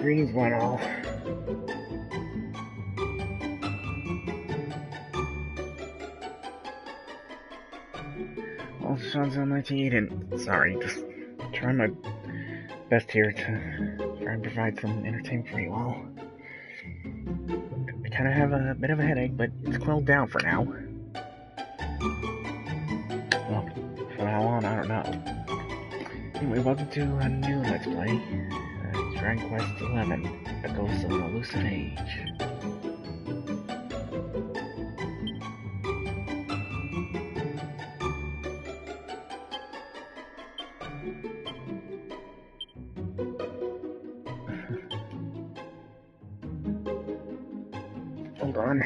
Greetings, one all. Well, seanzilla1988, and sorry, just trying my best here to try and provide some entertainment for you all. I kind of have a bit of a headache, but it's quelled down for now. Well, from now on, I don't know. Anyway, welcome to a new Let's Play. Dragon Quest XI, Echoes of an Elusive Age. Hold on.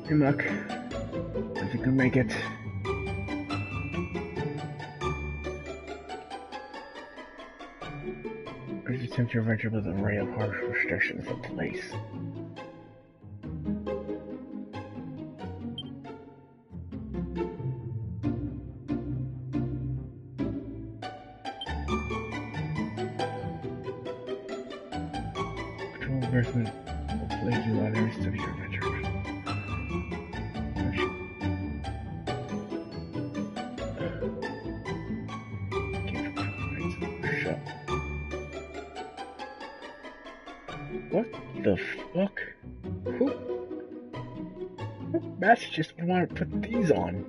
Good luck, if you can make it. As you attempt your venture with an array of harsh restrictions in place. Control enforcement will plague you while there is to your venture. What the fuck? Who messages would want to put these on?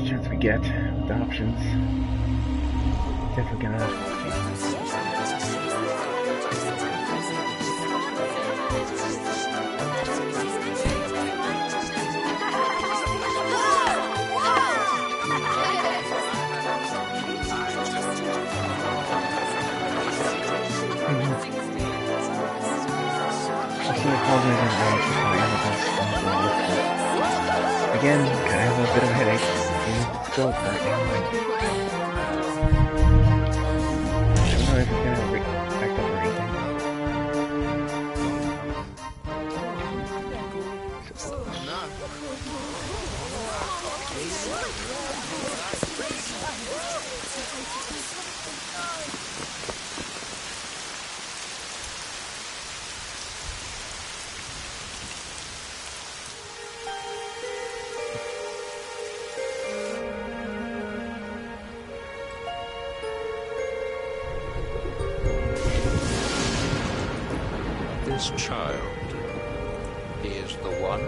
Chance we get with the options, definitely gonna again, kind of have a bit of a headache. Still right now, I don't know if it's gonna back up or anything. This child, he is the one?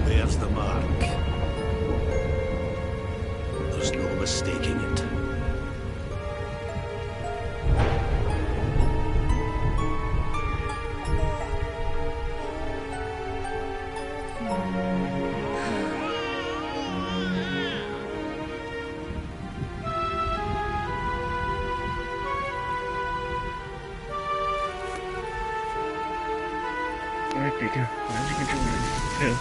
There's the mark. There's no mistaking it. Alright, Pika. Why did you control this?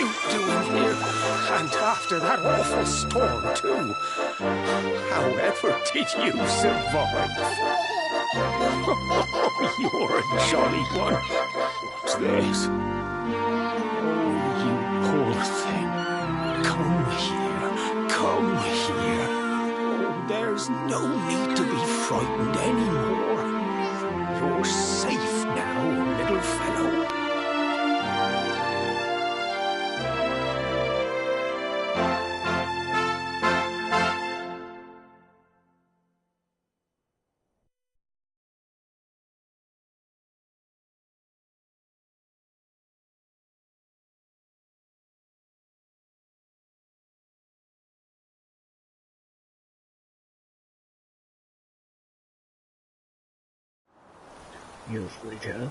you doing here? And after that awful storm, too. However did you survive? You're a jolly one. What's this? Oh, you poor thing. Come here. Come here. Oh, there's no need to be frightened anymore. You're safe now, little fellow. Years later.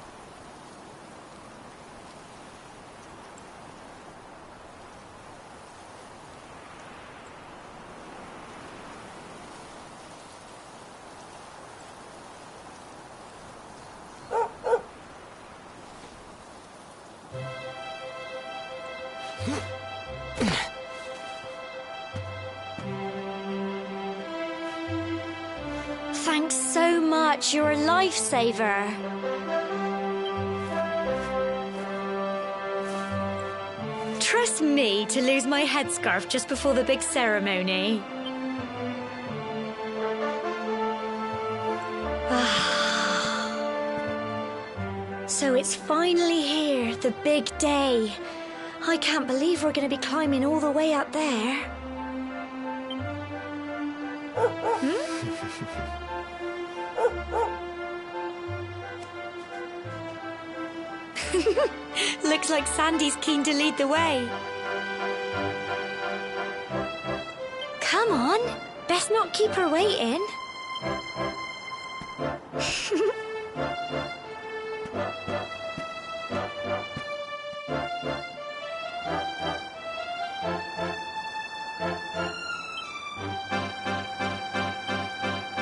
Thanks so much, you're a lifesaver. Trust me to lose my headscarf just before the big ceremony. So it's finally here, the big day. I can't believe we're going to be climbing all the way up there. Looks like Sandy's keen to lead the way. Come on, best not keep her waiting.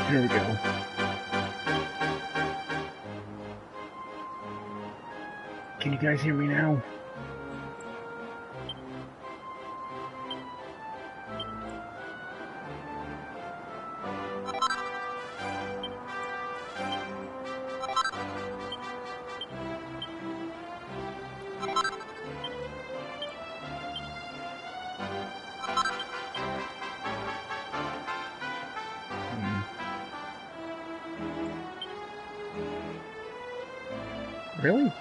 Here we go. Can you guys hear me now? Really?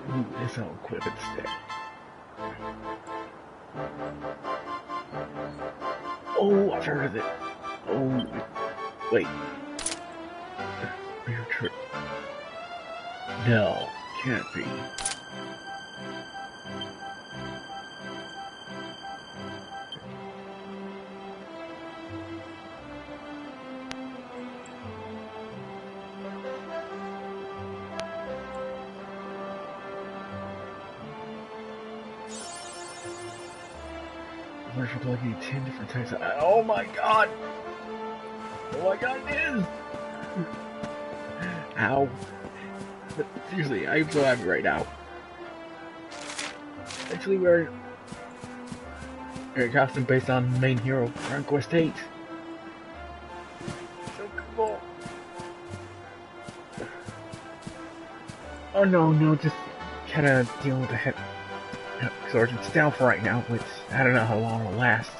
Ooh, this will equip it stick. Oh, I've heard of it. Oh, wait. Beer trip. No, can't be. Commercial plugging 10 different types of. Oh my god! Oh my god, it is! Ow. But seriously, I'm so happy right now. Actually, we're a costume based on the main hero, Dragon Quest 8. So cool. Oh no, just kinda dealing with the head. It's down for right now, but I don't know how long it'll last.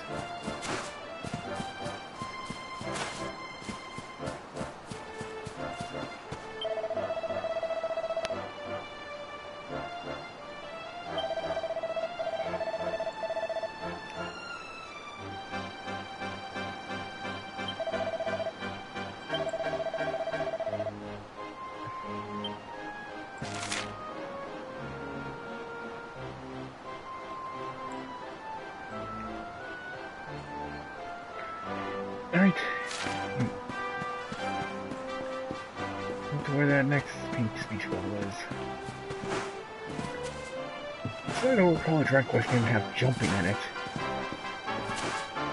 Alright. Look to where that next pink speech bubble is. So I don't recall a Dragon Quest game have jumping in it.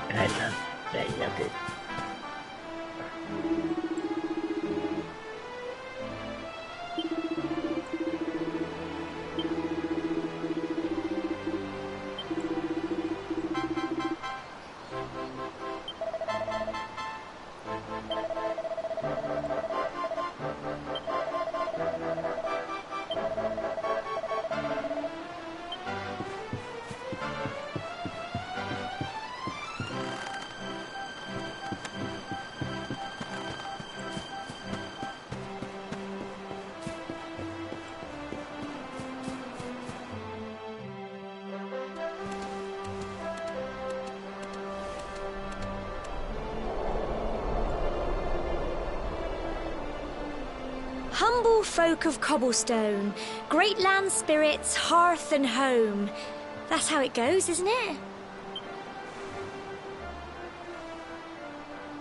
And I loved it. Humble folk of cobblestone, great land spirits, hearth and home. That's how it goes, isn't it?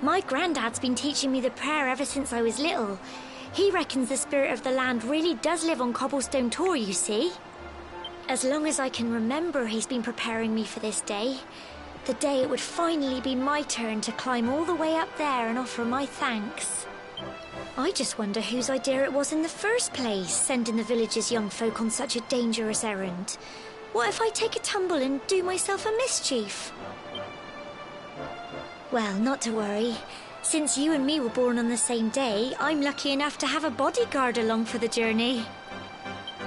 My granddad's been teaching me the prayer ever since I was little. He reckons the spirit of the land really does live on Cobblestone Tor, you see. As long as I can remember, he's been preparing me for this day. The day it would finally be my turn to climb all the way up there and offer my thanks. I just wonder whose idea it was in the first place, sending the village's young folk on such a dangerous errand. What if I take a tumble and do myself a mischief? Well, not to worry. Since you and me were born on the same day, I'm lucky enough to have a bodyguard along for the journey.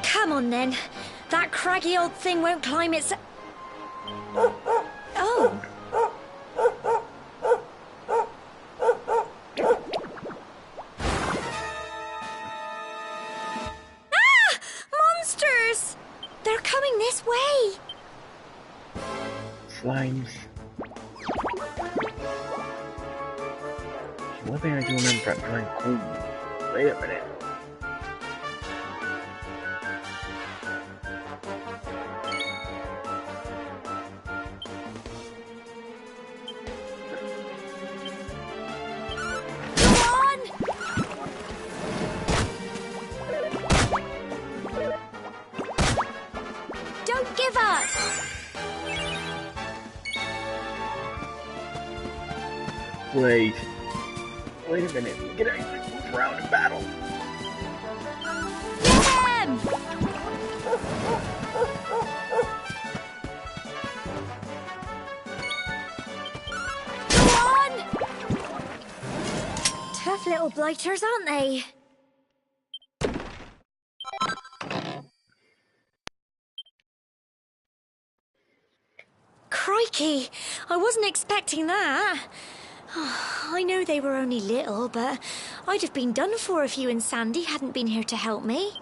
Come on then. That craggy old thing won't climb its... Oh. Ah! Monsters! They're coming this way. Slimes. One thing I do remember about drawing cool. Wait a minute. Come on! Don't give up! Wait a minute. We can actually move around in battle. Get him! Come on! Tough little blighters, aren't they? Crikey! I wasn't expecting that. I know they were only little, but I'd have been done for if you and Sandy hadn't been here to help me.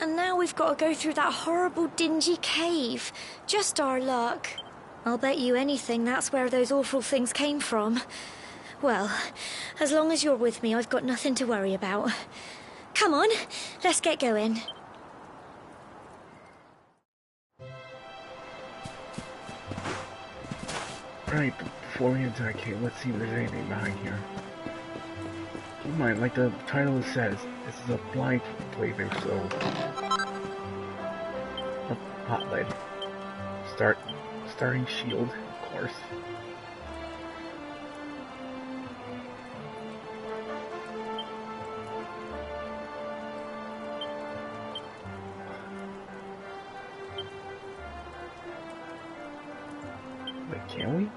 And now we've got to go through that horrible dingy cave. Just our luck. I'll bet you anything that's where those awful things came from. Well, as long as you're with me, I've got nothing to worry about. Come on, let's get going. Right, but before we enter that cave, let's see if there's anything behind here. Keep in mind, like the title says, this is a blind playthrough, so... A hot lead. Starting shield, of course. Wait, can we?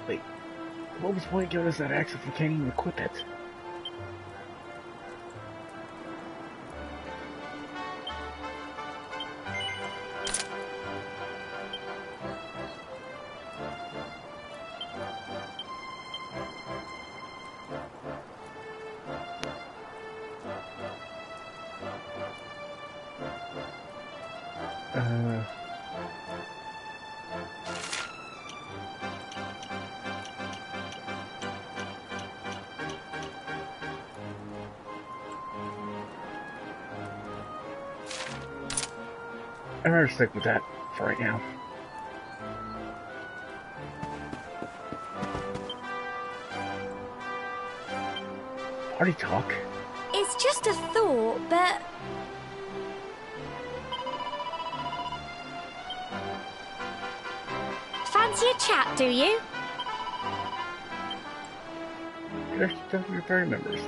Wait, what was the point of giving us that axe if we can't even equip it? I'd rather stick with that for right now. Party talk? It's just a thought, but... Fancy a chat, do you? Could actually talk to your party members.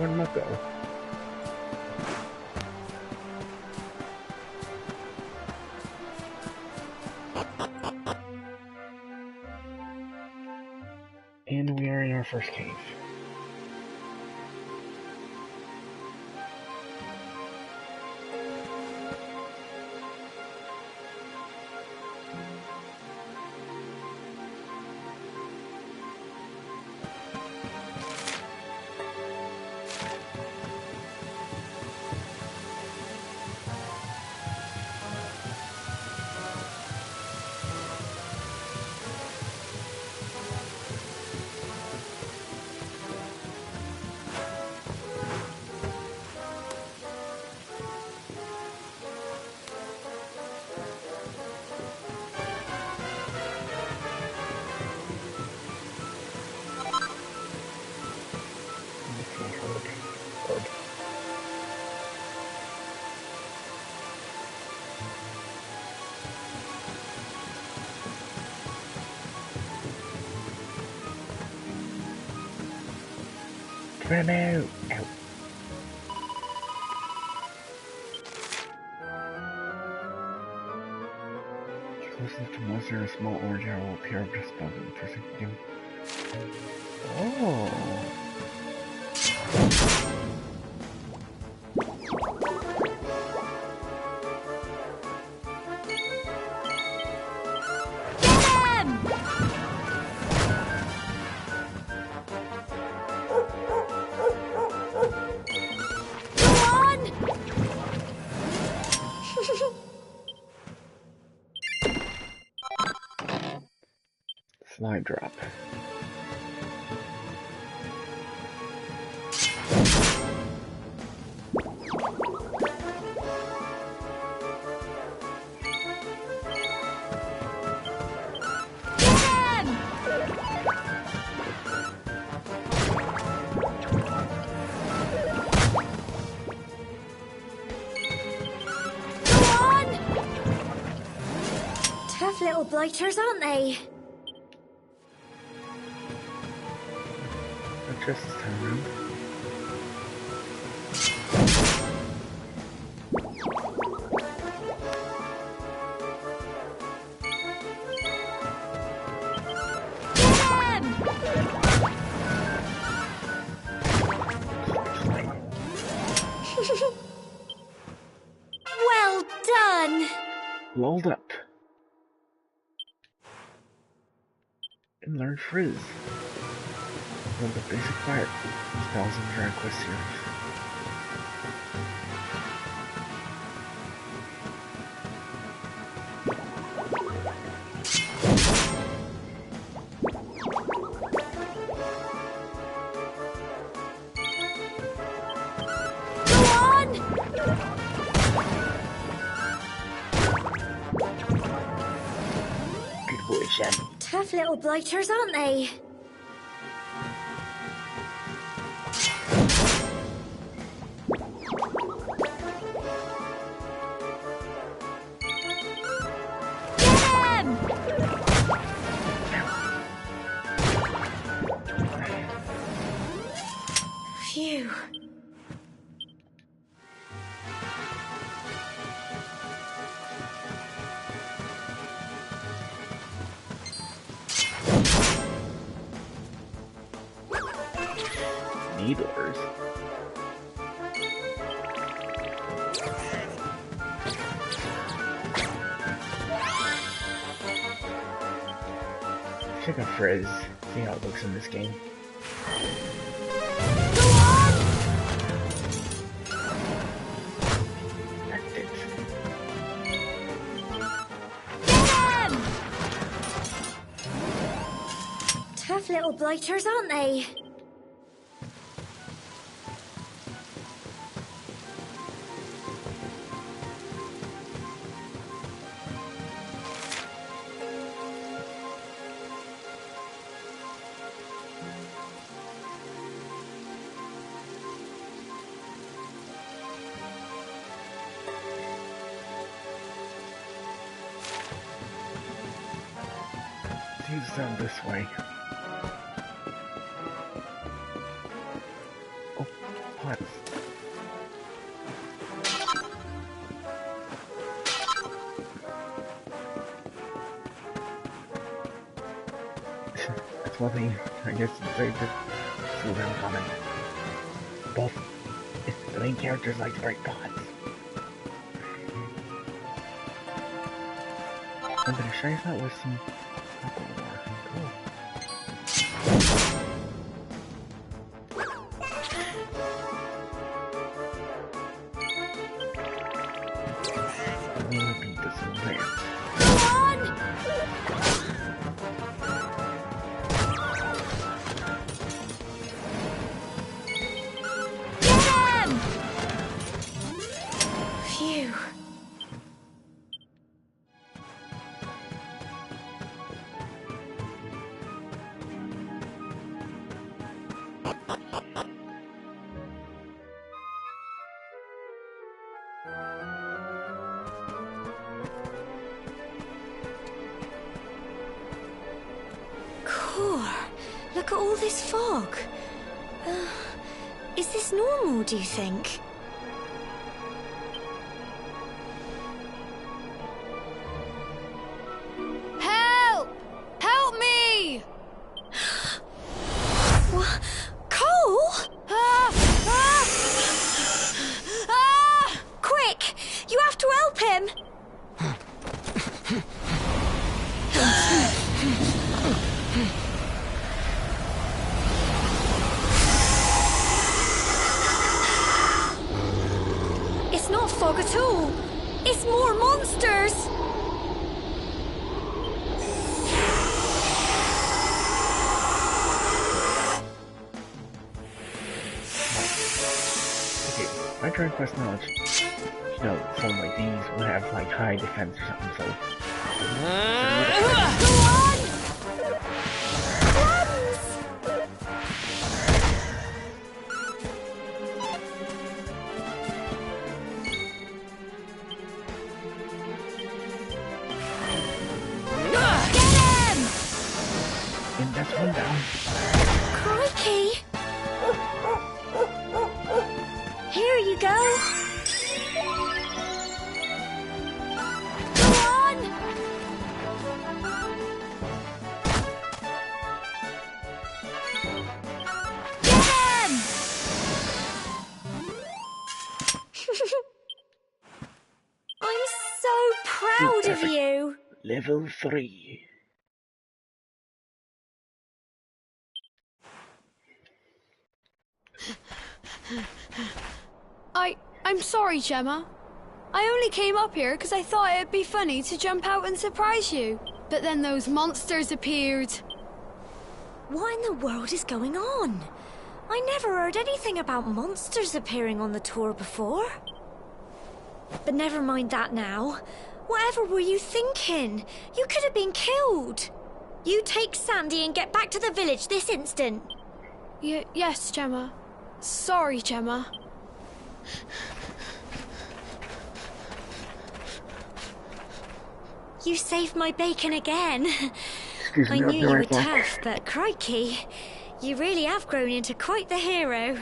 Where'd Muck go? And we are in our first cave. Run out! Out. Close enough to monster, a small orange arrow will appear just above them. First thing to do. Oh! Slide drop. Tough little blighters, aren't they? Not just this time around. Well done! Lulled up. And learn Frizz. One of the basic fire spells in the Dragon Quest series. Good boy, Shen. Tough little blighters, aren't they? Phew. Needlers. Check out Frizz. See how it looks in this game. That's it. Tough little blighters, aren't they? Seems down this way. Oh, pots. That's one thing, I guess they just flew around common. Both the main characters like to break pots. I'm gonna try that with some apple ore. Cool. I'm gonna beat this in there. Look at all this fog. Is this normal, do you think? Help! Help me! What? Cole? Quick! You have to help him! It's not fog at all. It's more monsters. Okay, I try to quest knowledge. You know, some like these will have like high defense or something, so. Go on! Crumbs! And that's one down. Crikey! Here you go. Go on! Get him! I'm so proud of you. Level 3. I'm sorry, Gemma. I only came up here because I thought it'd be funny to jump out and surprise you. But then those monsters appeared. What in the world is going on? I never heard anything about monsters appearing on the tour before. But never mind that now. Whatever were you thinking? You could have been killed. You take Sandy and get back to the village this instant. Yes, Gemma. Sorry, Gemma. You saved my bacon again. Excuse me, I I'll knew be you were right back. tough, but crikey, you really have grown into quite the hero.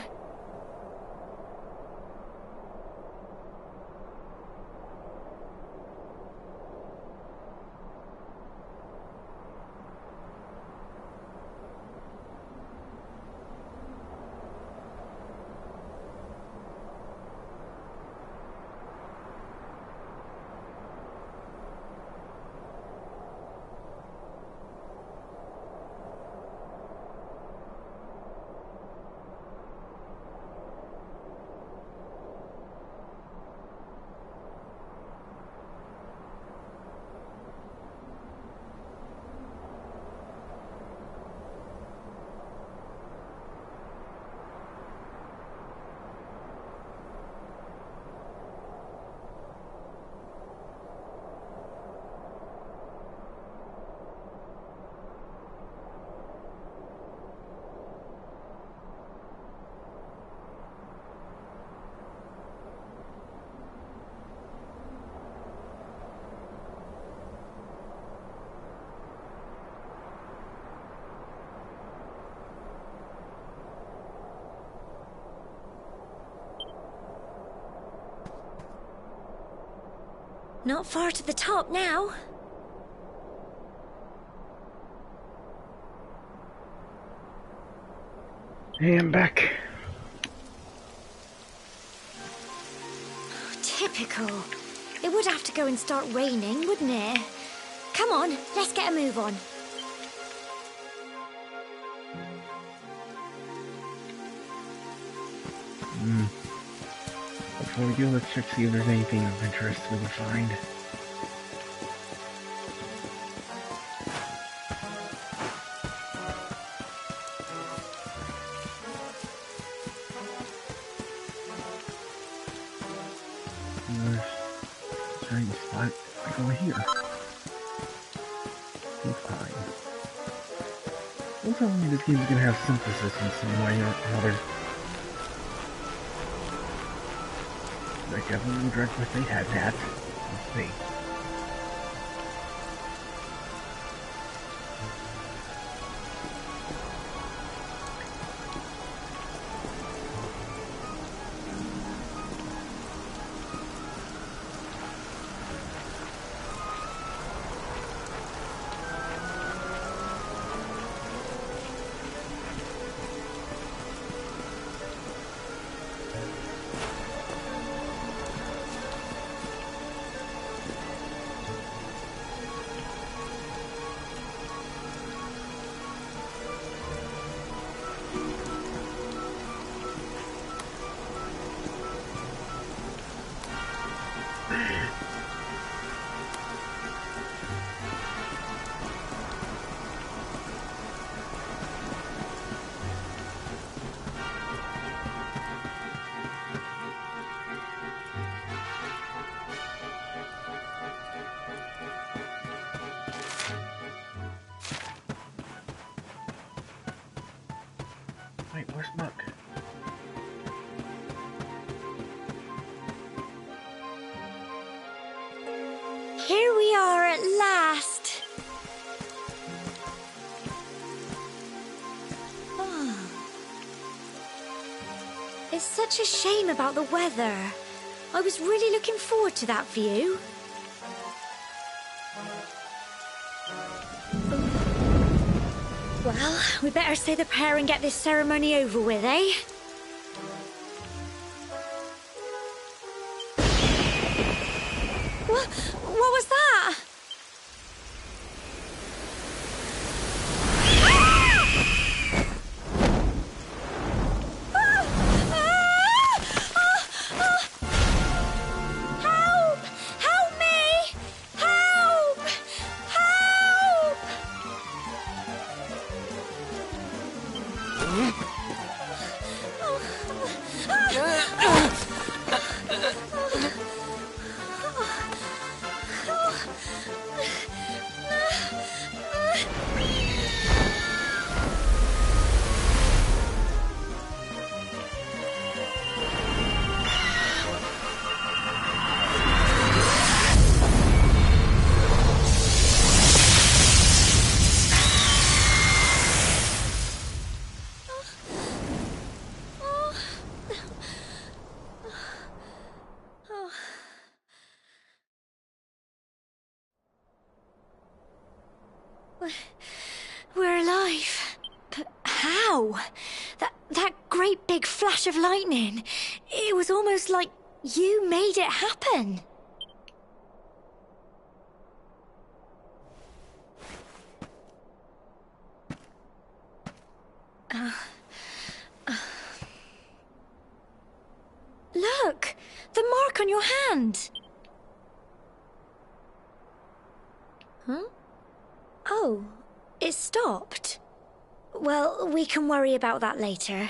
Not far to the top now. Hey, I'm back. Typical. It would have to go and start raining, wouldn't it? Come on, let's get a move on. Before we do, let's check to see if there's anything of interest we can find. There's a spot like over here. It's fine. Don't tell me this game's gonna have synthesis in some way or another. I definitely would request they had that. Let's see. Wait, where's Muck? Here we are at last. Oh. It's such a shame about the weather. I was really looking forward to that view. Well, we better say the prayer and get this ceremony over with, eh? What was that? Help! Help me! Help! Help! We're alive. But how? That great big flash of lightning. It was almost like you made it happen. Look! The mark on your hand! Huh? Oh, it stopped. Well, we can worry about that later.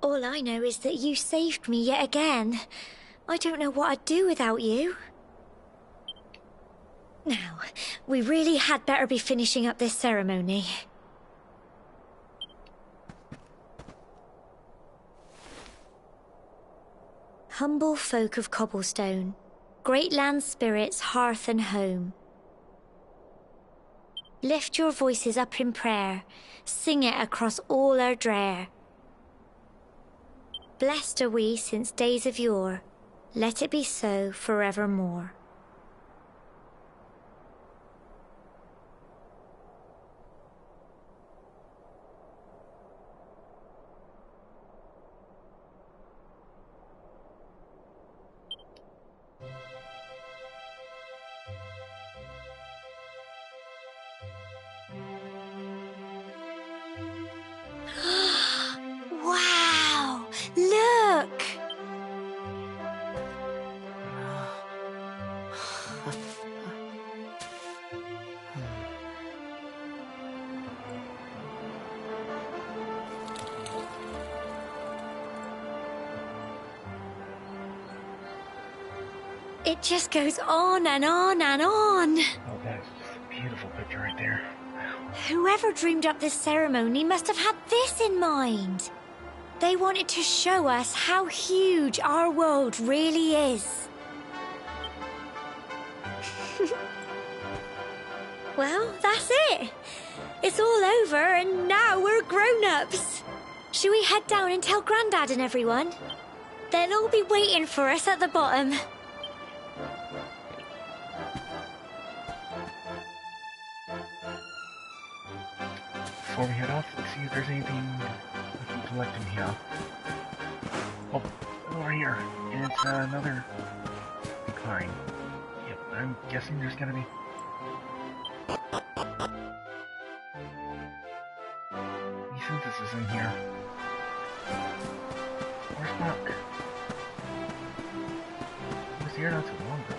All I know is that you saved me yet again. I don't know what I'd do without you. Now, we really had better be finishing up this ceremony. Humble folk of Cobblestone, great land spirits, hearth and home. Lift your voices up in prayer. Sing it across all our drear. Blessed are we since days of yore. Let it be so forevermore. Wow! Look! It just goes on and on and on. Oh, that's just a beautiful picture right there. Whoever dreamed up this ceremony must have had this in mind. They wanted to show us how huge our world really is. Well, that's it. It's all over and now we're grown-ups. Should we head down and tell Grandad and everyone? They'll all be waiting for us at the bottom. Before we head off, let's see if there's anything we can collect in here. Oh, over here. And it's another decline. Yep, I'm guessing there's gonna be... He sent this in here. Where's Buck? He was here not too long ago.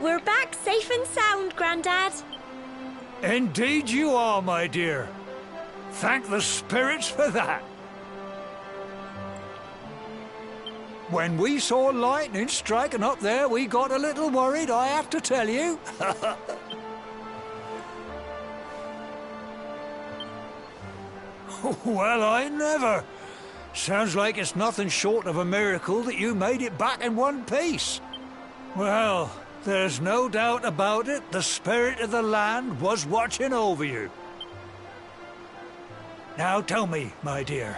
We're back safe and sound, Grandad. Indeed you are, my dear. Thank the spirits for that. When we saw lightning striking up there, we got a little worried, I have to tell you. Well, I never. Sounds like it's nothing short of a miracle that you made it back in one piece. Well, there's no doubt about it, the spirit of the land was watching over you. Now tell me, my dear,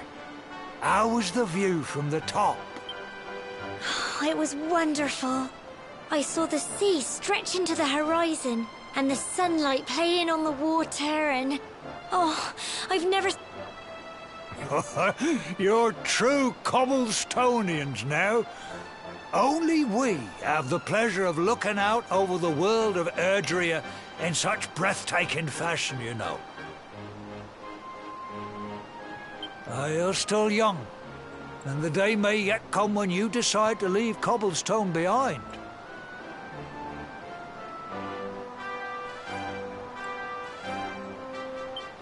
how was the view from the top? It was wonderful. I saw the sea stretch into the horizon and the sunlight playing on the water and... Oh, I've never... You're true Cobblestonians now. Only we have the pleasure of looking out over the world of Erdrea in such breathtaking fashion, you know. You're still young, and the day may yet come when you decide to leave Cobblestone behind.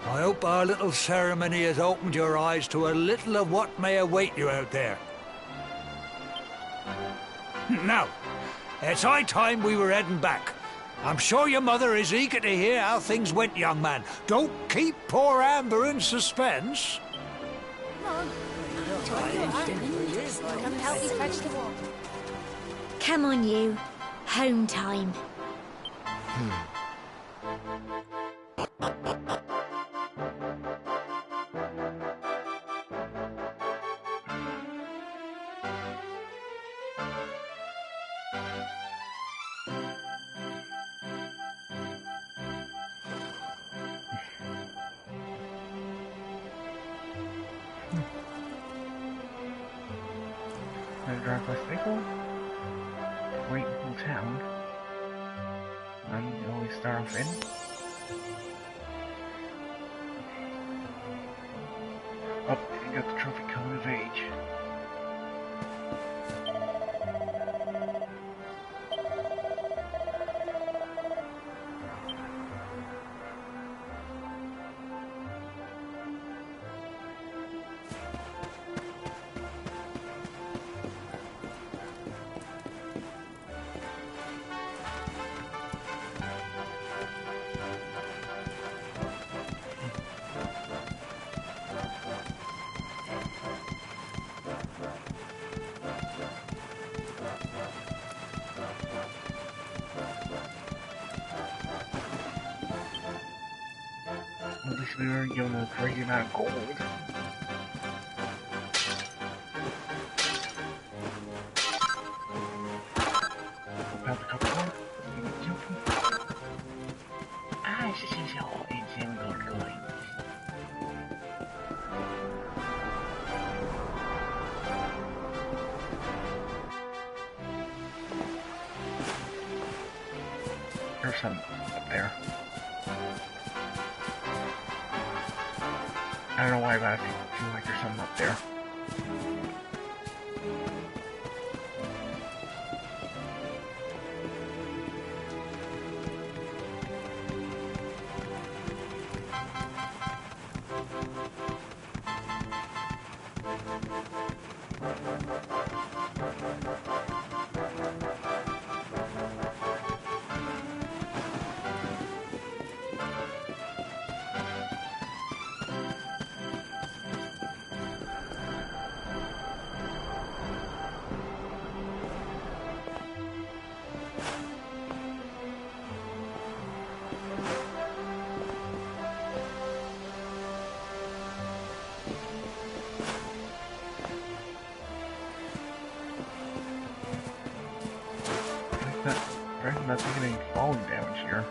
I hope our little ceremony has opened your eyes to a little of what may await you out there. Now, it's high time we were heading back. I'm sure your mother is eager to hear how things went, young man. Don't keep poor Amber in suspense. Come on, you. Home time. Drive by Staple, wait until town, and you always start off in. Oh, you got the trophy coming of age. At least we were given a crazy amount of gold. About a couple more. Ah, this is all insane gold coins. There's some up there. I don't know why, but I feel like there's something up there. I'm not taking any falling damage here.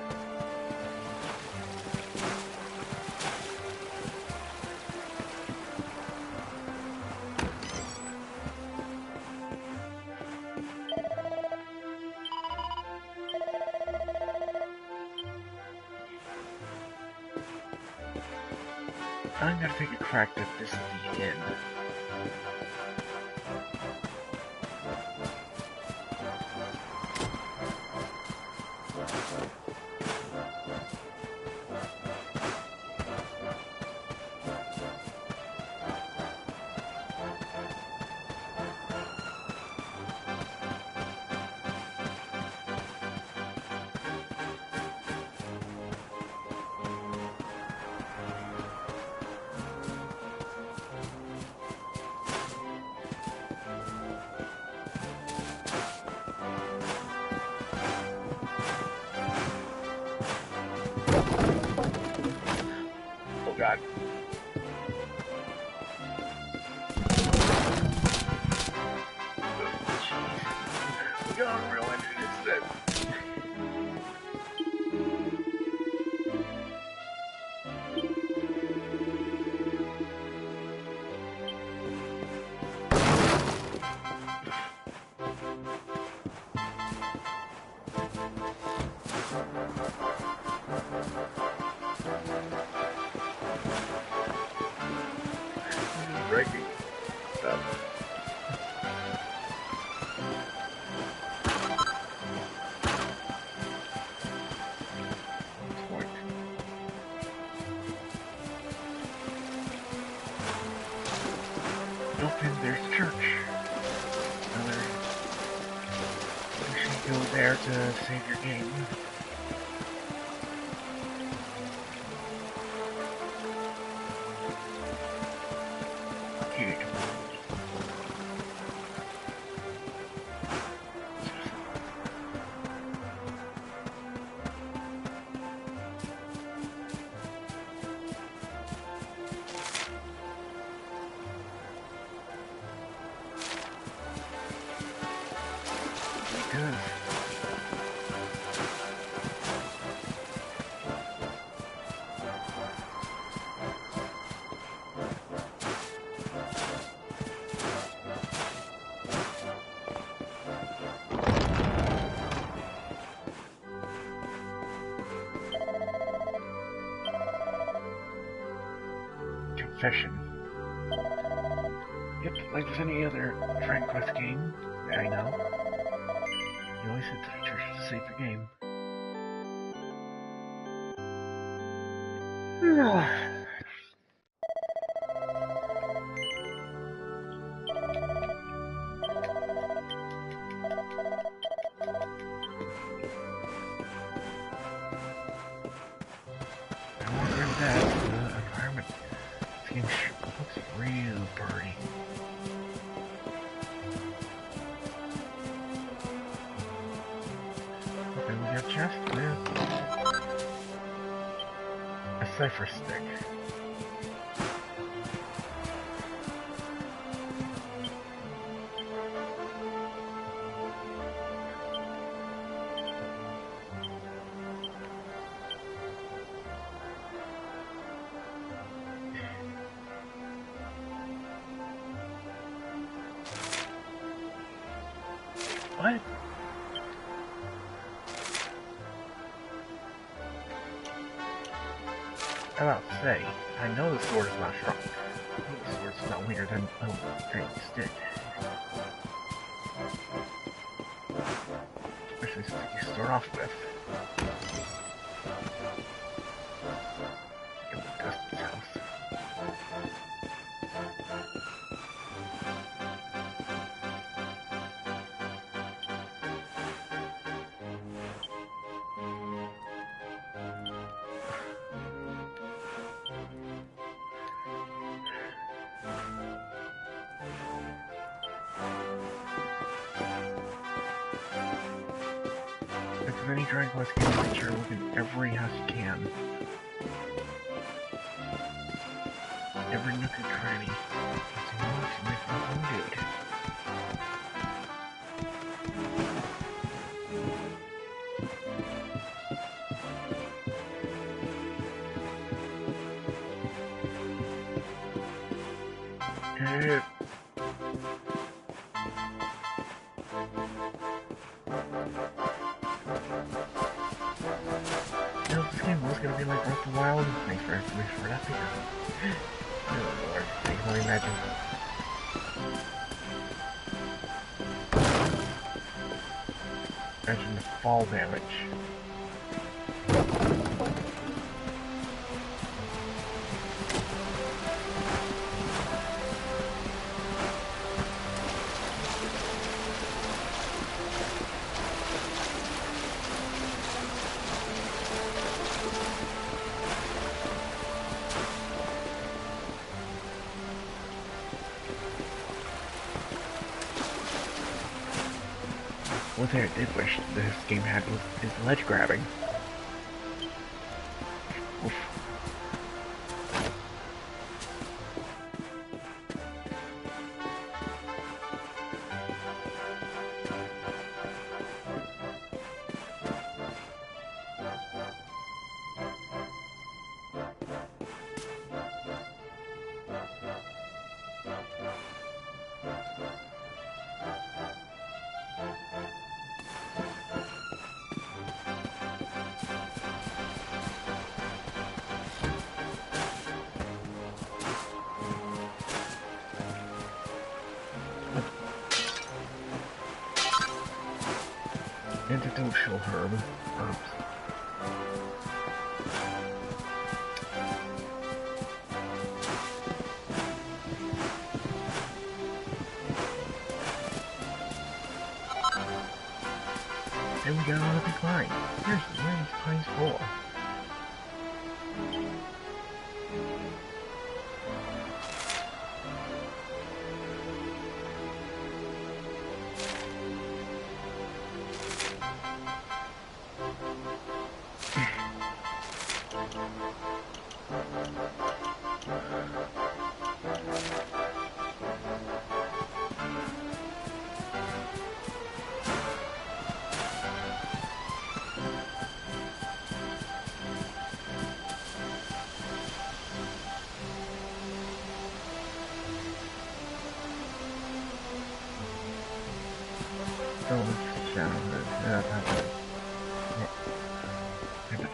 I'm gonna take a crack at this is the end. Oh god. Jeez. We got a real engine instead. Breaking stuff. Point. Open, there's the church. Another. You should go there to save your game. Good. Confession. like with any other Dragon Quest game that I know, you always hit the church to save the game. That environment. This game looks real dirty. Okay, we got a chest with a cipher stick. What? I'm about to say, I know the sword is not strong. I know the sword's not weaker than a great stick. Especially since you start off with. Dustin's house. If there's any Dragon Quest game, make sure to look in every house you can. Every nook and cranny. It's a lot to make them indeed. You know, this game was gonna be like Breath of the Wild. Thanks for information for that because oh Lord, I can only imagine. Imagine the fall damage. One thing I did wish this game had was ledge grabbing. Oof. Antidotal herb. Herbs. And we got another big pine. Seriously, where are these pines for?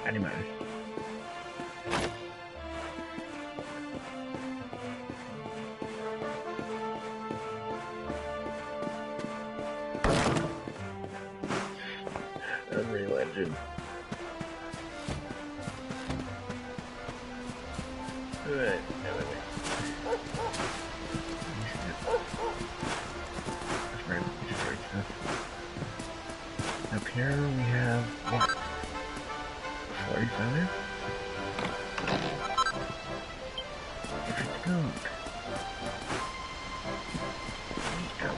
Animal. do. Good. Wait. Up here we have what? Flurry feather? Different skunk. There you go.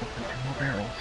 Open 2 more barrels.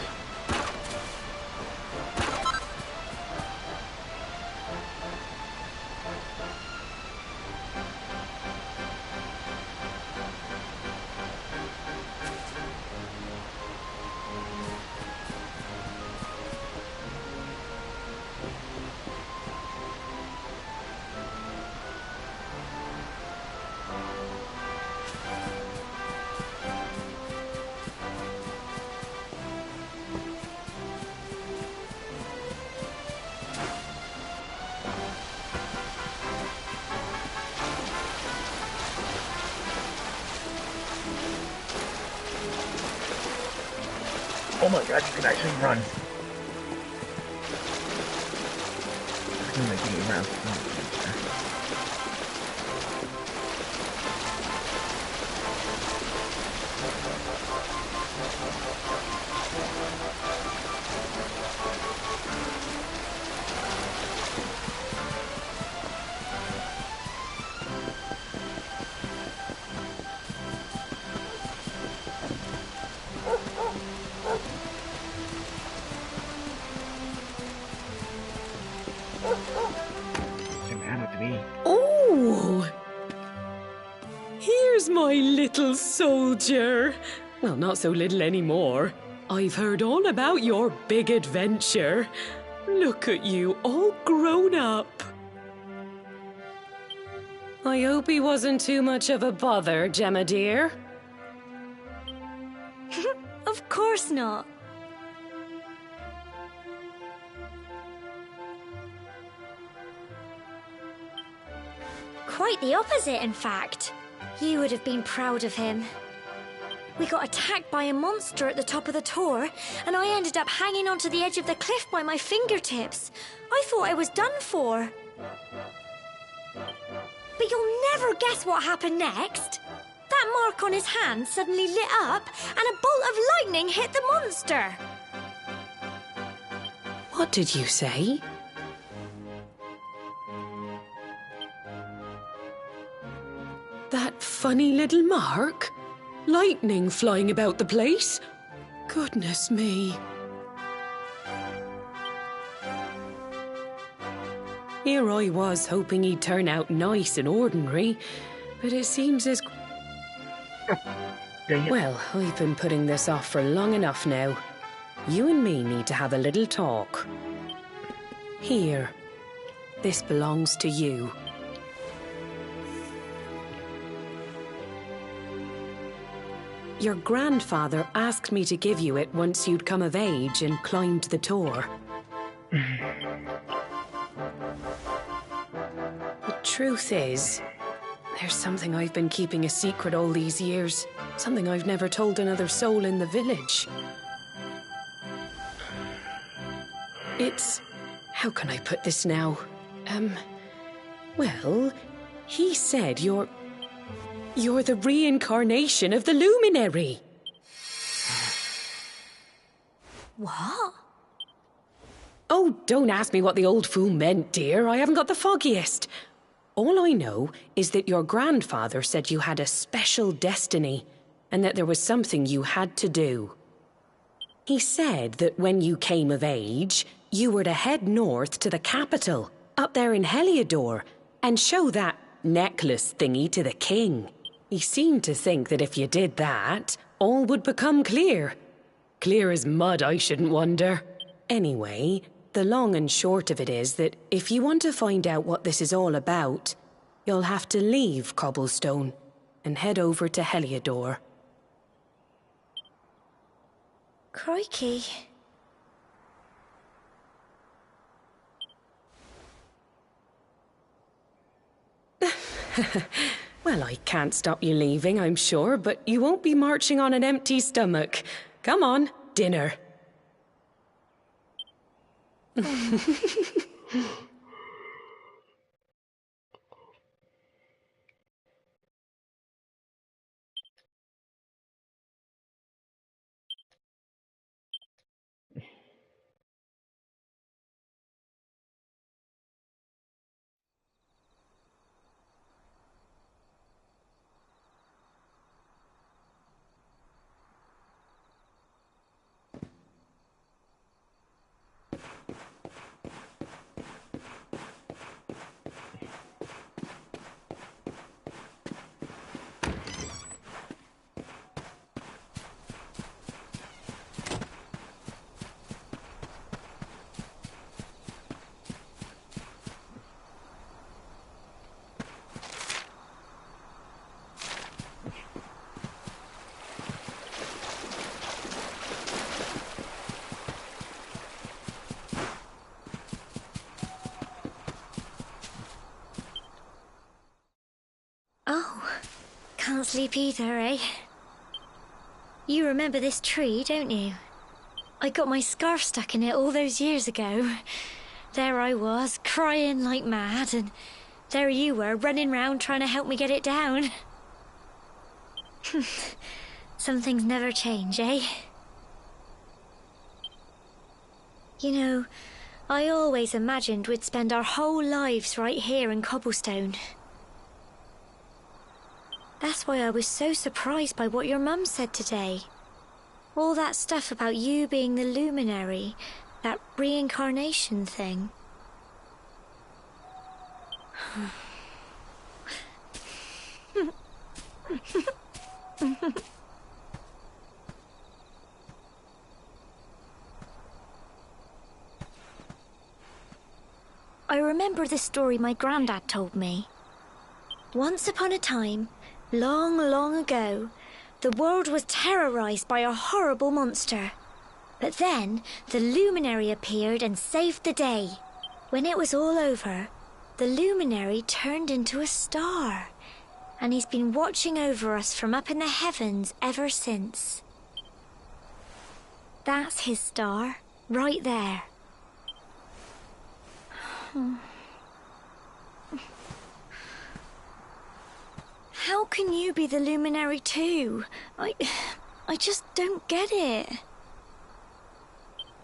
Oh my god, you can actually run. It's gonna make me around. Oh! Here's my little soldier. Well, not so little anymore. I've heard all about your big adventure. Look at you, all grown up. I hope he wasn't too much of a bother, Gemma dear. Of course not. Quite the opposite, in fact. You would have been proud of him. We got attacked by a monster at the top of the tor, and I ended up hanging onto the edge of the cliff by my fingertips. I thought I was done for. But you'll never guess what happened next. That mark on his hand suddenly lit up, and a bolt of lightning hit the monster. What did you say? That funny little mark? Lightning flying about the place? Goodness me. Here I was hoping he'd turn out nice and ordinary, but it seems as... Well, I've been putting this off for long enough now. You and me need to have a little talk. Here. This belongs to you. Your grandfather asked me to give you it once you'd come of age and climbed the tor. The truth is, there's something I've been keeping a secret all these years. Something I've never told another soul in the village. It's... how can I put this now? Well, he said you're the reincarnation of the luminary. What? Oh, don't ask me what the old fool meant, dear. I haven't got the foggiest. All I know is that your grandfather said you had a special destiny, and that there was something you had to do. He said that when you came of age, you were to head north to the capital, up there in Heliodor, and show that necklace thingy to the king. He seemed to think that if you did that, all would become clear. Clear as mud, I shouldn't wonder. Anyway, the long and short of it is that if you want to find out what this is all about, you'll have to leave Cobblestone and head over to Heliodor. Crikey. Well, I can't stop you leaving, I'm sure, but you won't be marching on an empty stomach. Come on, dinner. Oh, can't sleep either, eh? You remember this tree, don't you? I got my scarf stuck in it all those years ago. There I was, crying like mad, and there you were, running round trying to help me get it down. Some things never change, eh? You know, I always imagined we'd spend our whole lives right here in Cobblestone. That's why I was so surprised by what your mum said today. All that stuff about you being the luminary, that reincarnation thing. I remember the story my granddad told me. Once upon a time, long, long ago, the world was terrorized by a horrible monster. But then, the luminary appeared and saved the day. When it was all over, the luminary turned into a star. And he's been watching over us from up in the heavens ever since. That's his star, right there. How can you be the luminary too? I just don't get it.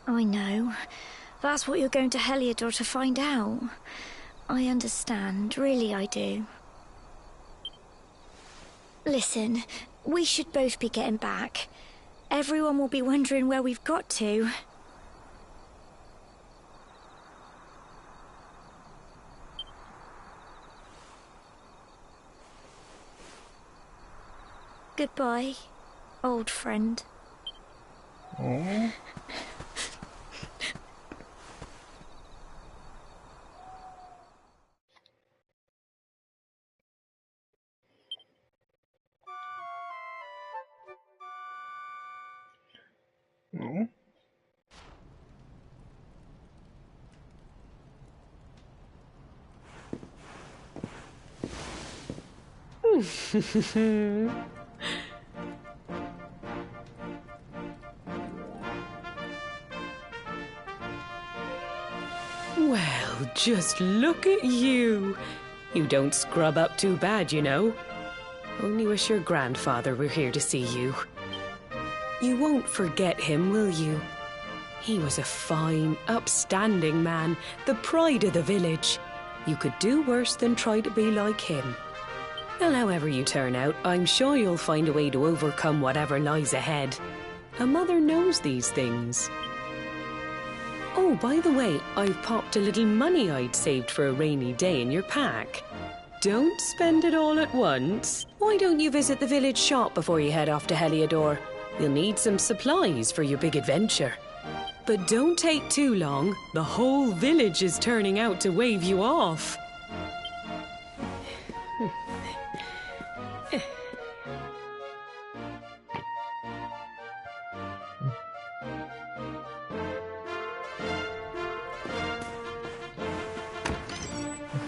I know. That's what you're going to Heliodor to find out. I understand, really I do. Listen, we should both be getting back. Everyone will be wondering where we've got to. Goodbye, old friend. Oh. Oh. Well, just look at you. You don't scrub up too bad, you know. Only wish your grandfather were here to see you. You won't forget him, will you? He was a fine, upstanding man, the pride of the village. You could do worse than try to be like him. Well, however you turn out, I'm sure you'll find a way to overcome whatever lies ahead. A mother knows these things. Oh, by the way, I've popped a little money I'd saved for a rainy day in your pack. Don't spend it all at once. Why don't you visit the village shop before you head off to Heliodor? You'll need some supplies for your big adventure. But don't take too long. The whole village is turning out to wave you off.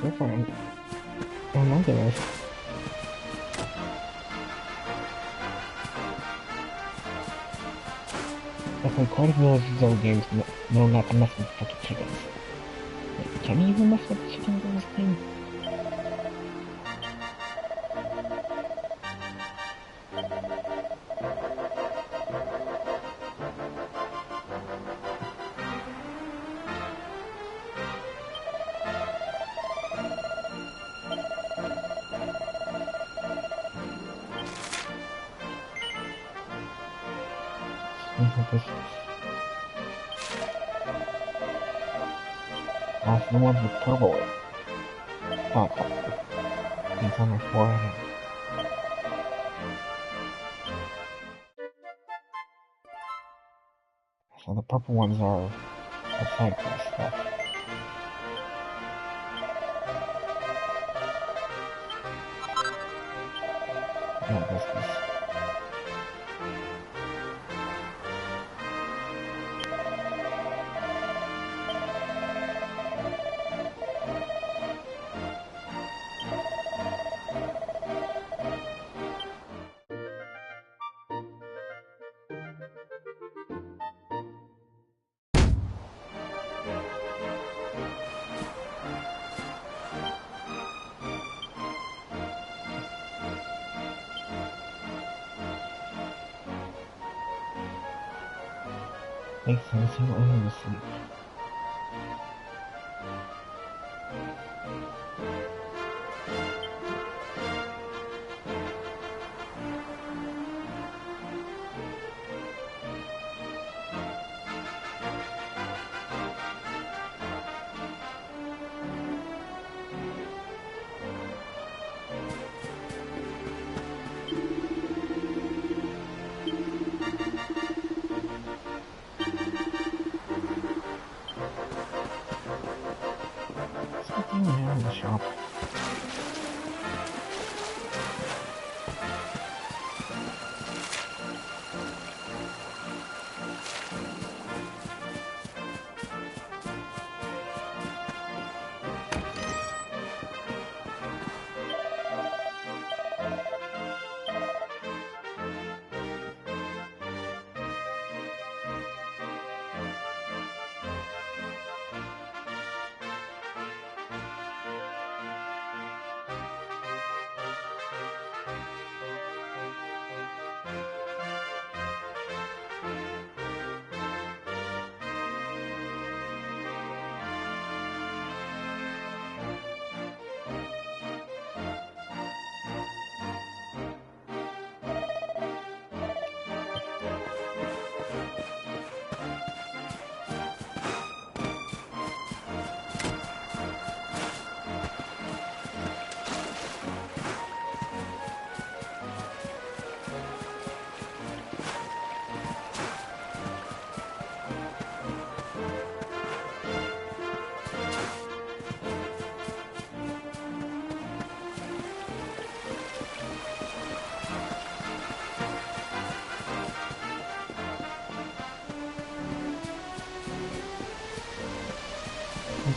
So far, I'm liking this. played quite a few of these old games, know not to mess with fucking chickens. Wait, can you even mess with chickens in this game? The ones with purple font color. It's on my forehead. So the purple ones are side quest stuff. No, this is. Makes sense, you only asleep. In the shop.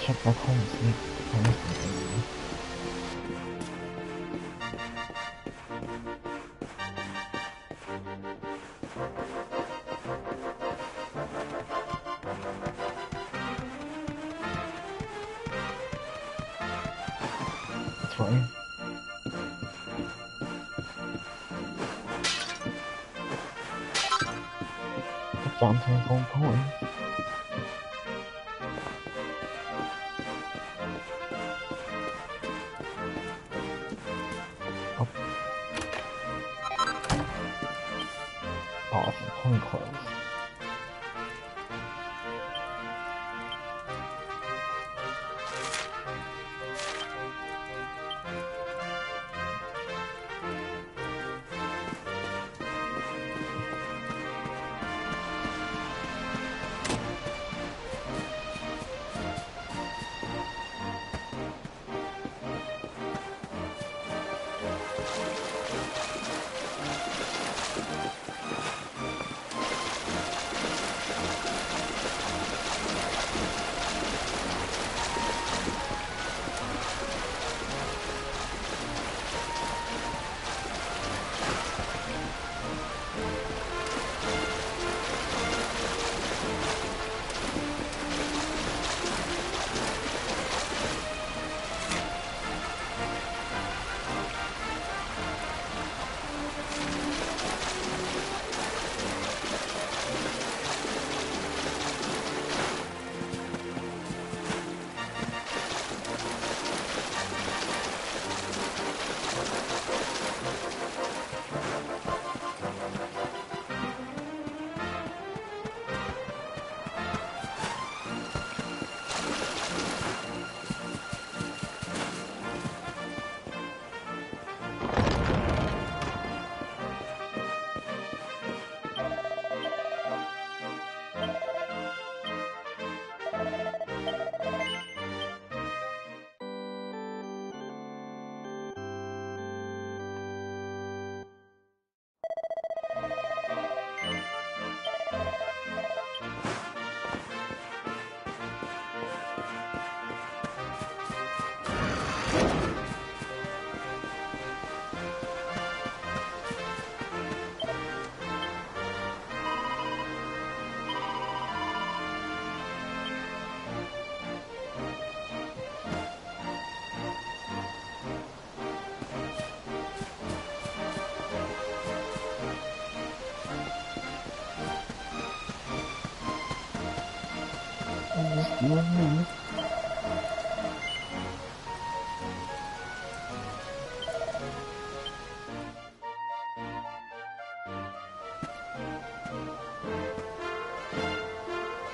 Check back home and sleep. That's right. It's down to gold coins. Awesome, plain clothes.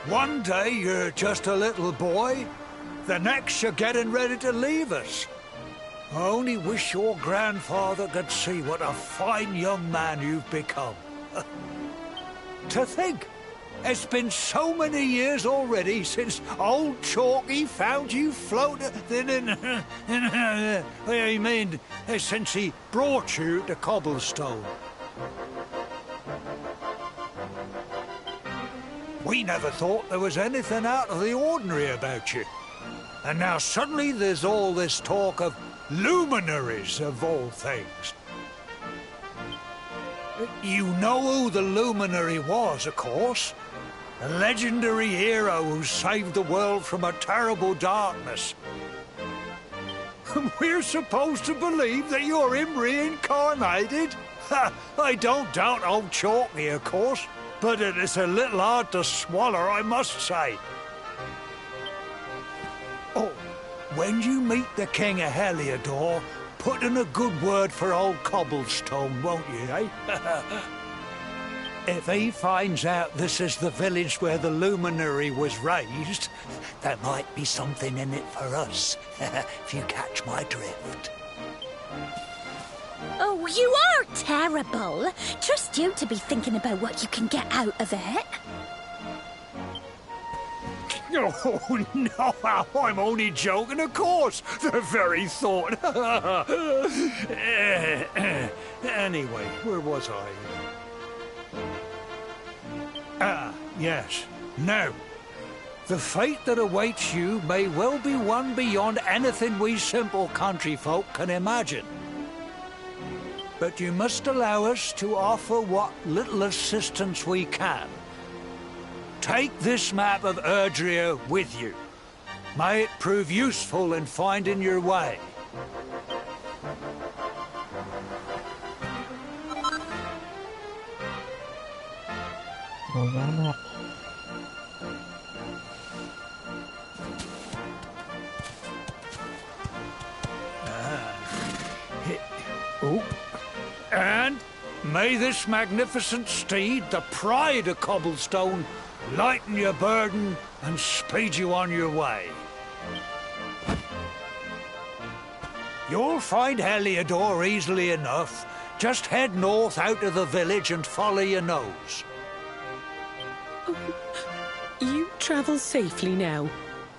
One day you're just a little boy, the next you're getting ready to leave us. I only wish your grandfather could see what a fine young man you've become. To think, it's been so many years already since old Chalky found you floating I mean, since he brought you to Cobblestone. We never thought there was anything out of the ordinary about you. And now suddenly there's all this talk of luminaries, of all things. You know who the luminary was, of course. A legendary hero who saved the world from a terrible darkness. And we're supposed to believe that you're him reincarnated? I don't doubt old Chalky, of course. But it is a little hard to swallow, I must say. Oh, when you meet the King of Heliodor, put in a good word for old Cobblestone, won't you, eh? If he finds out this is the village where the luminary was raised, there might be something in it for us, if you catch my drift. Oh, you are terrible. Trust you to be thinking about what you can get out of it. Oh, no, I'm only joking, of course. The very thought. Anyway, where was I? Ah, yes. Now, the fate that awaits you may well be one beyond anything we simple country folk can imagine. But you must allow us to offer what little assistance we can. Take this map of Erdrea with you. May it prove useful in finding your way. Oh. And may this magnificent steed, the pride of Cobblestone, lighten your burden and speed you on your way. You'll find Heliodor easily enough. Just head north out of the village and follow your nose. Oh, you travel safely now.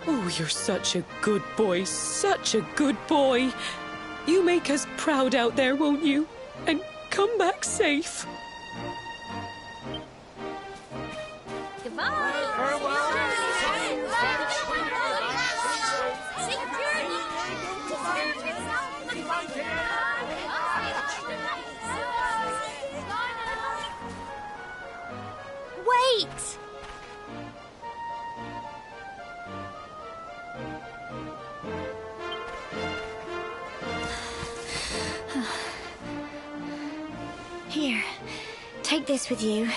Oh, you're such a good boy, such a good boy. You make us proud out there, won't you? And come back safe. Goodbye. Wait! Here, take this with you.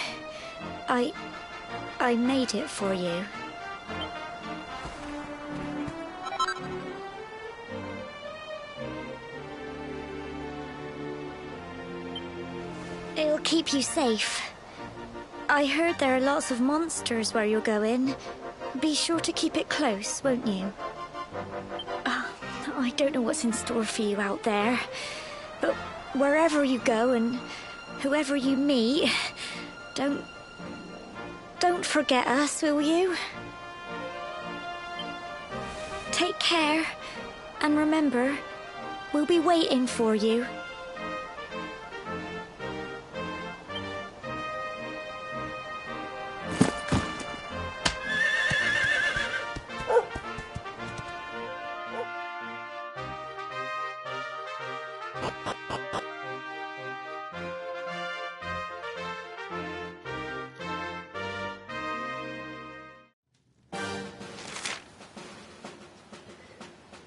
I made it for you. It'll keep you safe. I heard there are lots of monsters where you're going. Be sure to keep it close, won't you? I don't know what's in store for you out there, but wherever you go and whoever you meet, don't forget us, will you? Take care, and remember, we'll be waiting for you.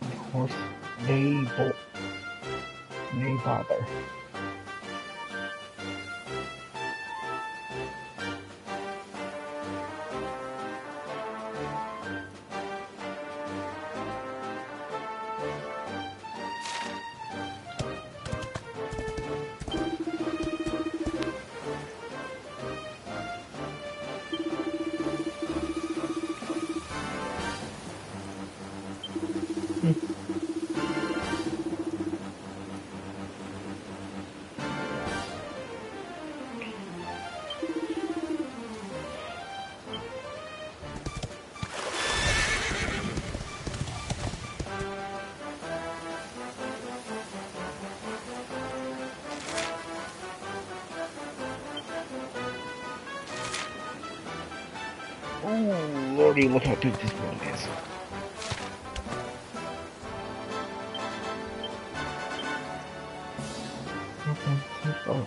Of course, they bother. Oh, lordy, look how big this world is. Oh.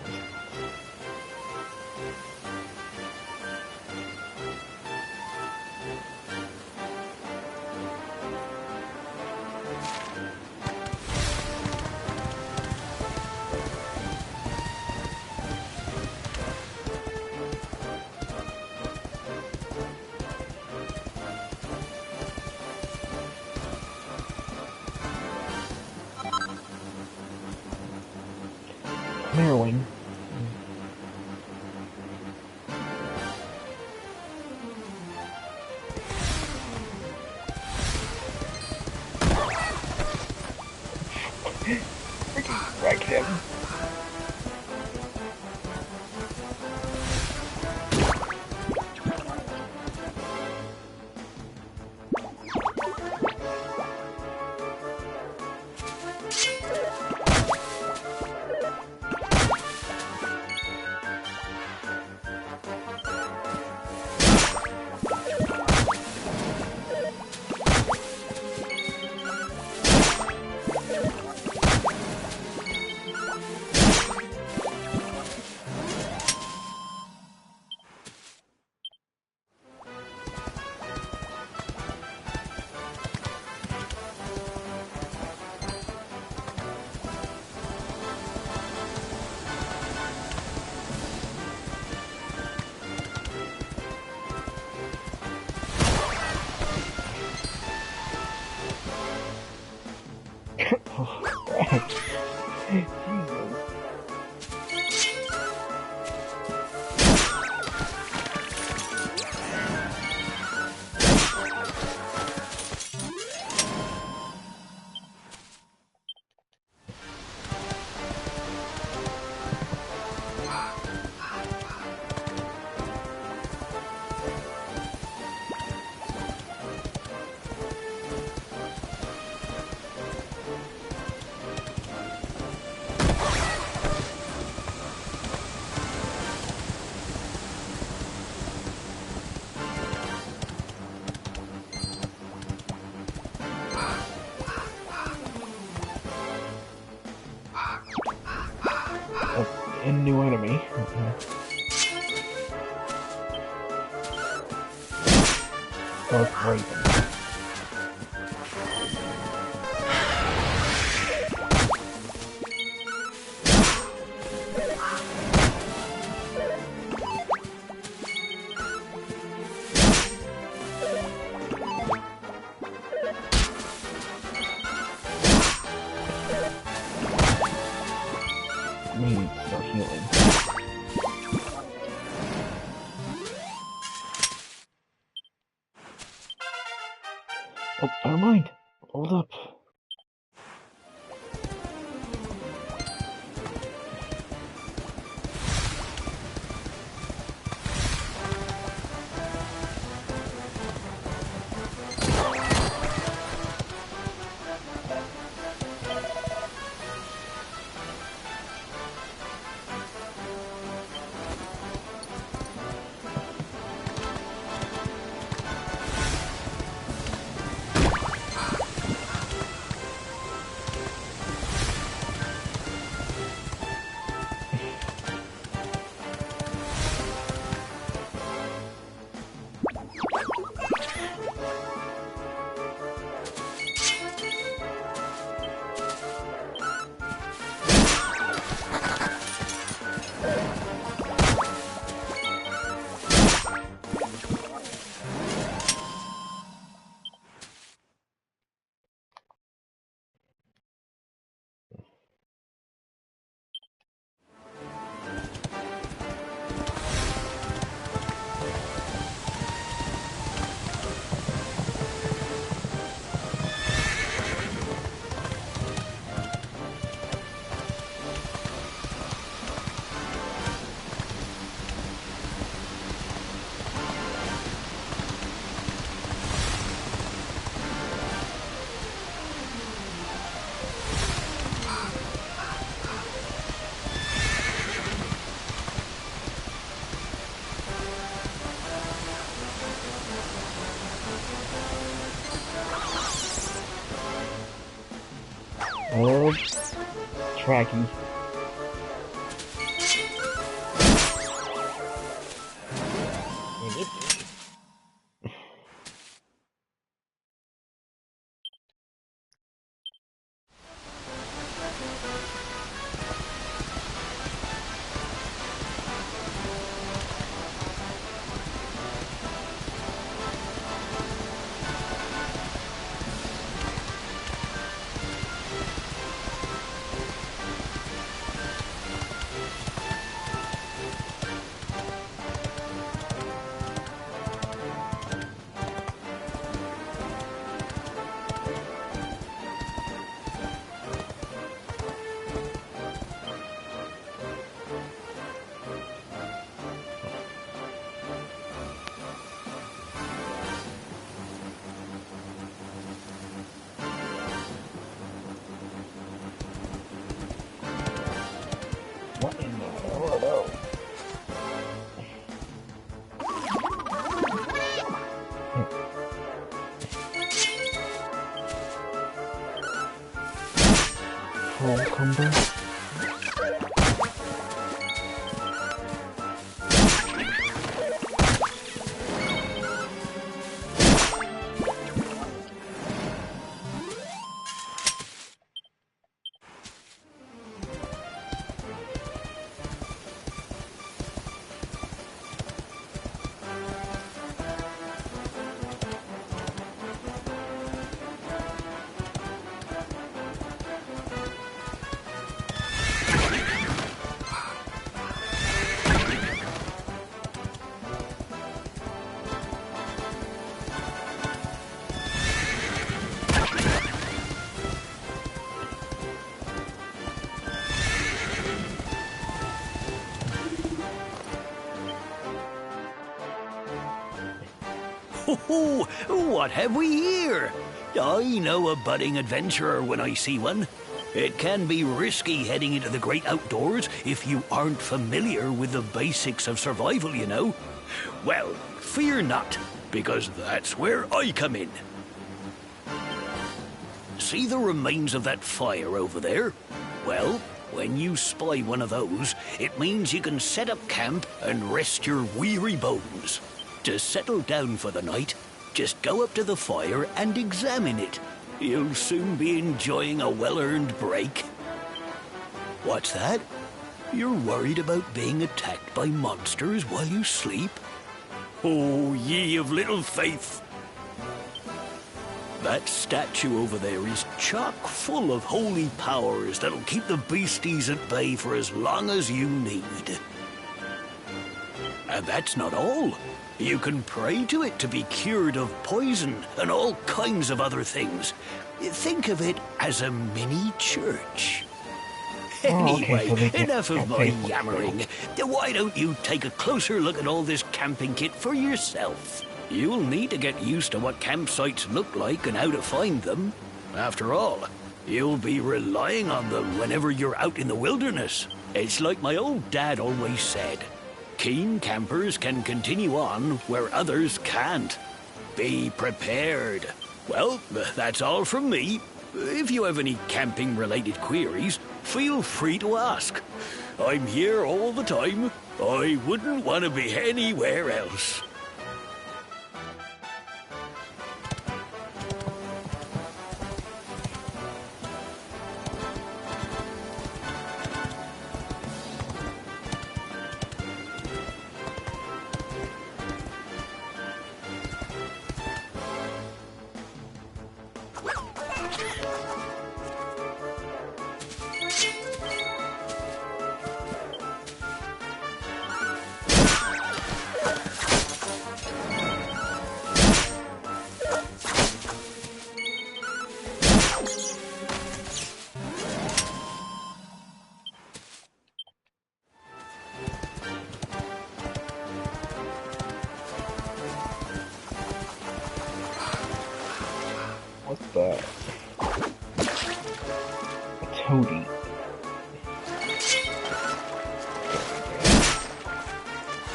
Maryland. Freaking wrecked him. A new enemy. Dark Raven. Maybe start healing. Oh, never mind. Hold up. Oh, tracky. What in the world? Full combo. Oh, what have we here? I know a budding adventurer when I see one. It can be risky heading into the great outdoors if you aren't familiar with the basics of survival, you know. Well, fear not, because that's where I come in. See the remains of that fire over there? Well, when you spy one of those, it means you can set up camp and rest your weary bones. To settle down for the night, just go up to the fire and examine it. You'll soon be enjoying a well-earned break. What's that? You're worried about being attacked by monsters while you sleep? Oh, ye of little faith! That statue over there is chock full of holy powers that'll keep the beasties at bay for as long as you need. And that's not all. You can pray to it to be cured of poison and all kinds of other things. Think of it as a mini church. Anyway, enough of my yammering. Why don't you take a closer look at all this camping kit for yourself? You'll need to get used to what campsites look like and how to find them. After all, you'll be relying on them whenever you're out in the wilderness. It's like my old dad always said. Keen campers can continue on where others can't. Be prepared. Well, that's all from me. If you have any camping-related queries, feel free to ask. I'm here all the time. I wouldn't want to be anywhere else. What's that? A toady.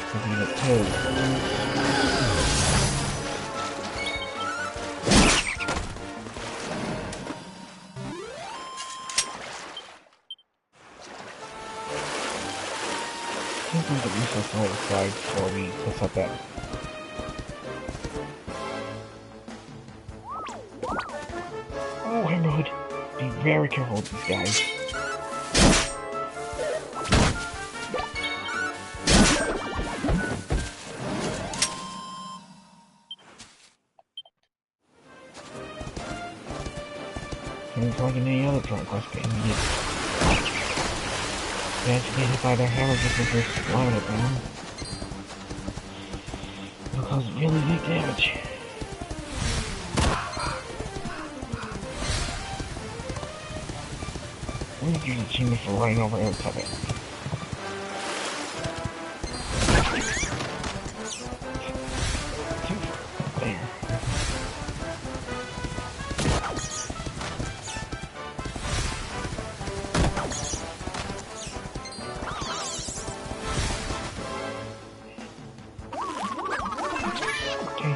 Something a toad. pull it aside before we push up that. Oh, neighborhood. Be very careful with these guys. It's like in any other Dragon Quest game, you get hit by their hammer just as you're slamming it down. It'll cause really big damage. I'm gonna use the achievement for running over air puppet. There. Okay.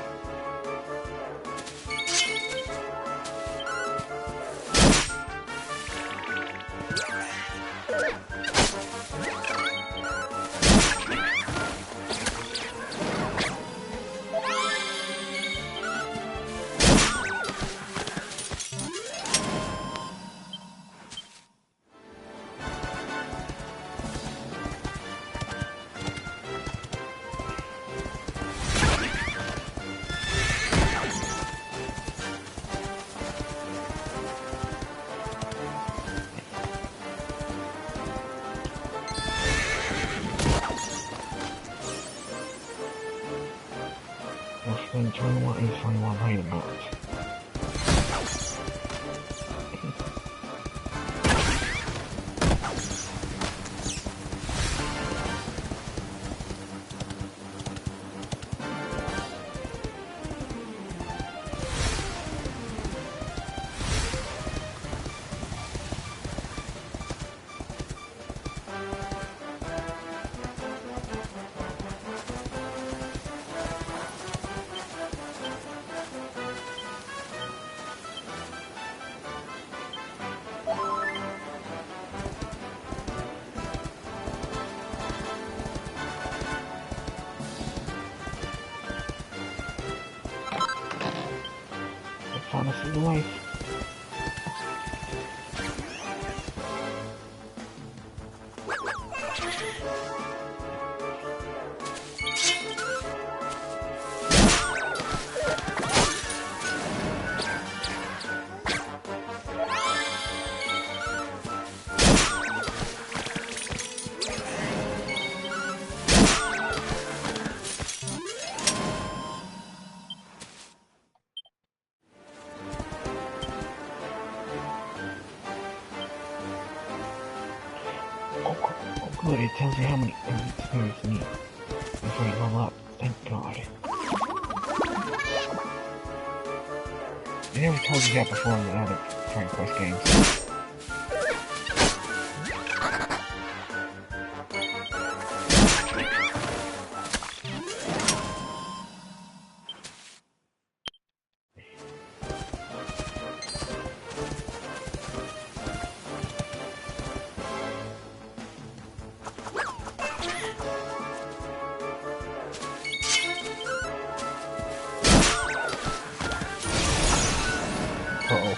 Then turn one and find one right about. Found us through the life. Oh, good, it tells you how many experience you need before you level up. Thank God. They never told you that before in the other Dragon Quest games. Uh-oh.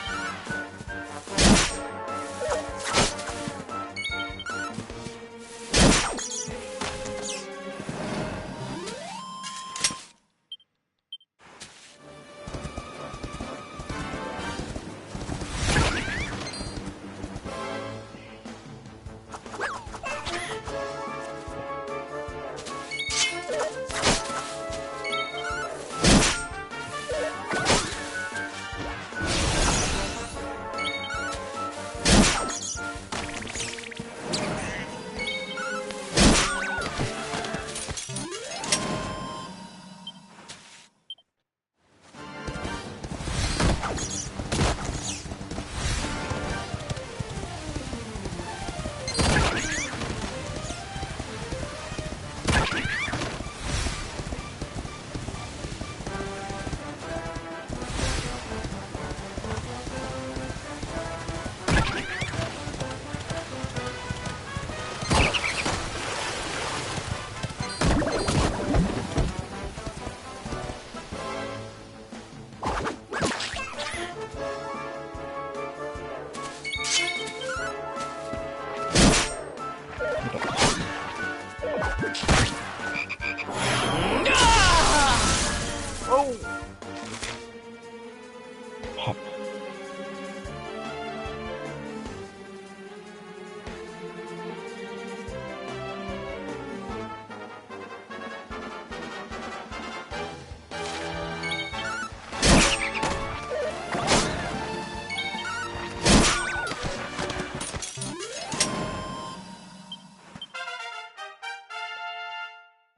Pep.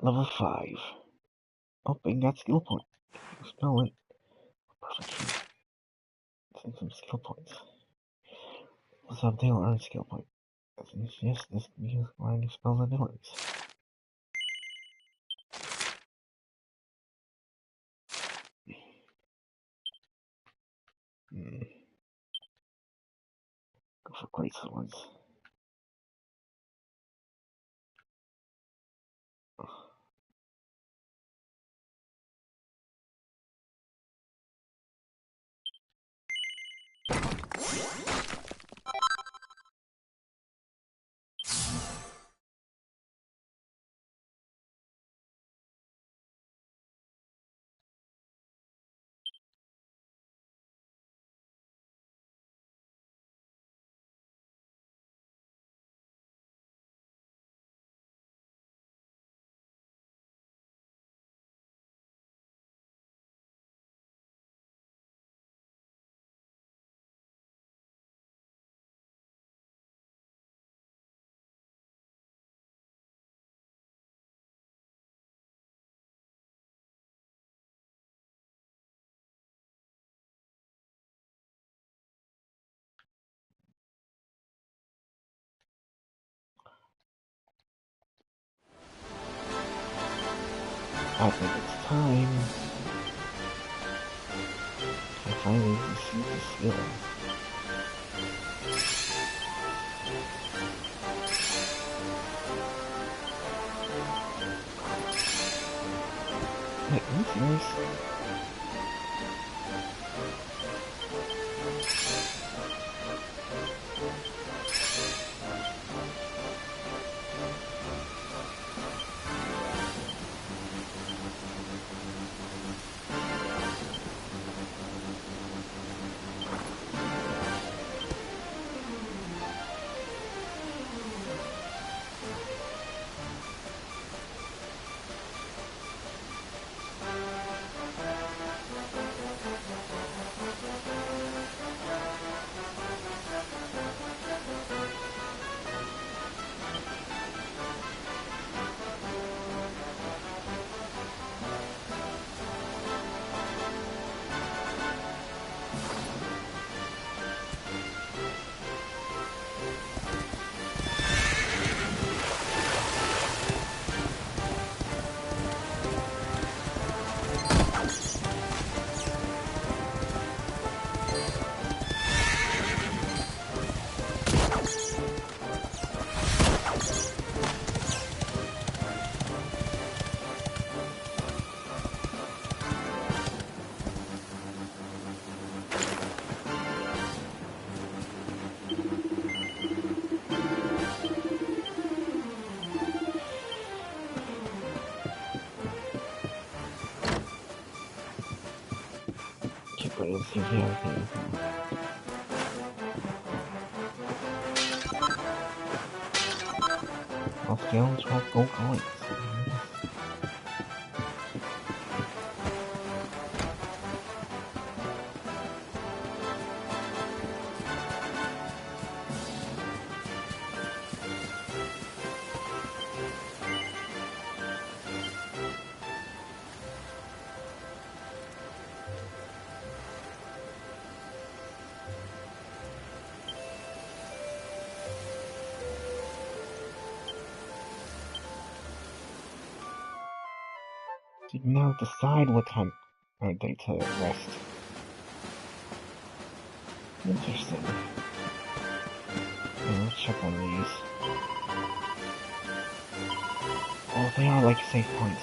Level 5. Oh, and got skill point. Spell it. Perfect. Send some skill points. Let's have Dale earn skill point. Yes, this means learning spells and abilities. Go for great swords. I think it's time. I finally received the skill. Wait, are you serious? Let's see here. I'll scale 12 gold coins. So you now decide what time or day to rest. Interesting. Yeah, let's check on these. Oh, they are like save points.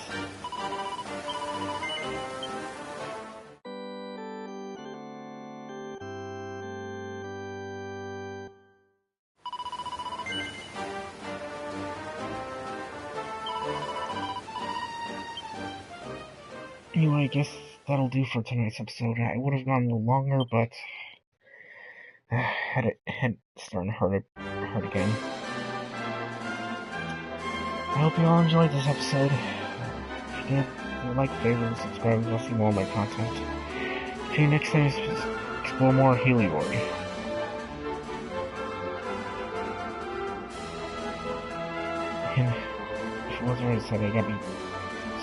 Anyway, I guess that'll do for tonight's episode. I would have gone a little longer, but head starting to hurt again. I hope you all enjoyed this episode. If you did, like, favorite, subscribe, and see more of my content. See you next time. Explore more Heliord. And if it wasn't already said, I gotta be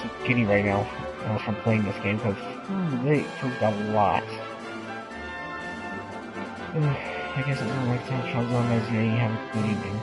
so giddy right now from playing this game because they improved a lot. I guess it's all right. Seanzilla1988. Have a good evening.